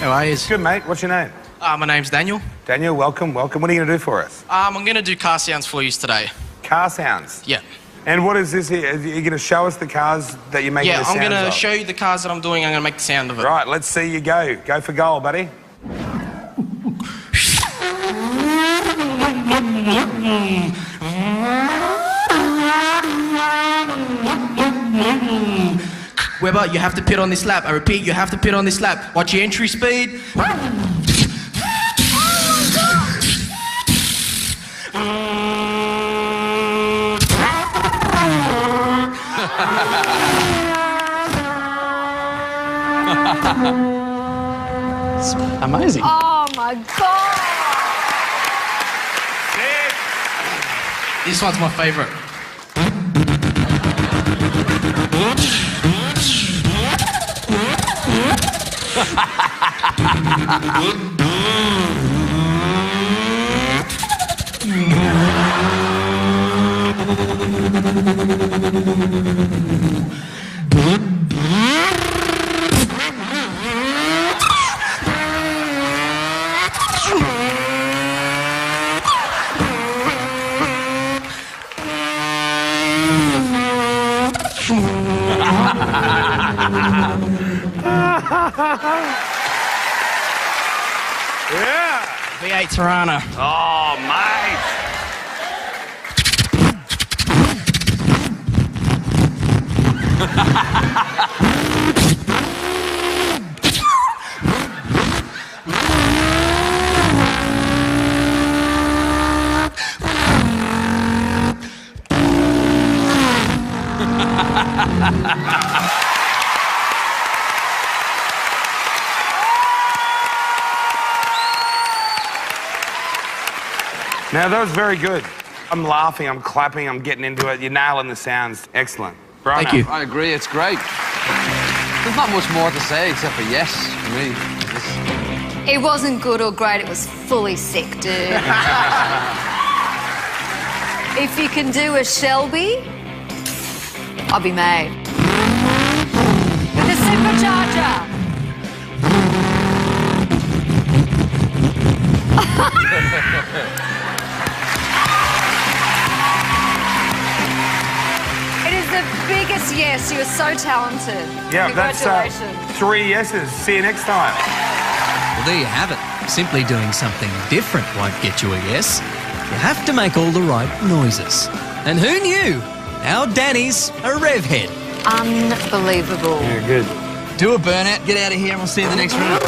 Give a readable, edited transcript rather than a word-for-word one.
How are you? Good, mate. What's your name? My name's Daniel. Daniel, welcome, welcome. What are you going to do for us? I'm going to do car sounds for you today. Car sounds? Yeah. And what is this here? Are you going to show us the cars that you're making the sounds of? Yeah, I'm going to show you the cars that I'm doing. I'm going to make the sound of it. Right, let's see you go. Go for goal, buddy. Weber, you have to pit on this lap. I repeat, you have to pit on this lap. Watch your entry speed. It's amazing. Oh my God. This one's my favourite. Yeah. V8 Tirana. Oh, mate. Now, that was very good. I'm laughing, I'm clapping, I'm getting into it. You're nailing the sounds. Excellent. Right. Thank you. I agree, it's great. There's not much more to say except for yes, for me. It wasn't good or great, it was fully sick, dude. If you can do a Shelby, I'll be made. With a supercharger. It is the biggest yes. You are so talented. Yeah, congratulations. That's 3 yeses. See you next time. Well, there you have it. Simply doing something different won't get you a yes. You have to make all the right noises. And who knew? Our Danny's a rev head. Unbelievable. Yeah, good. Do a burnout, get out of here, and we'll see you in the next round.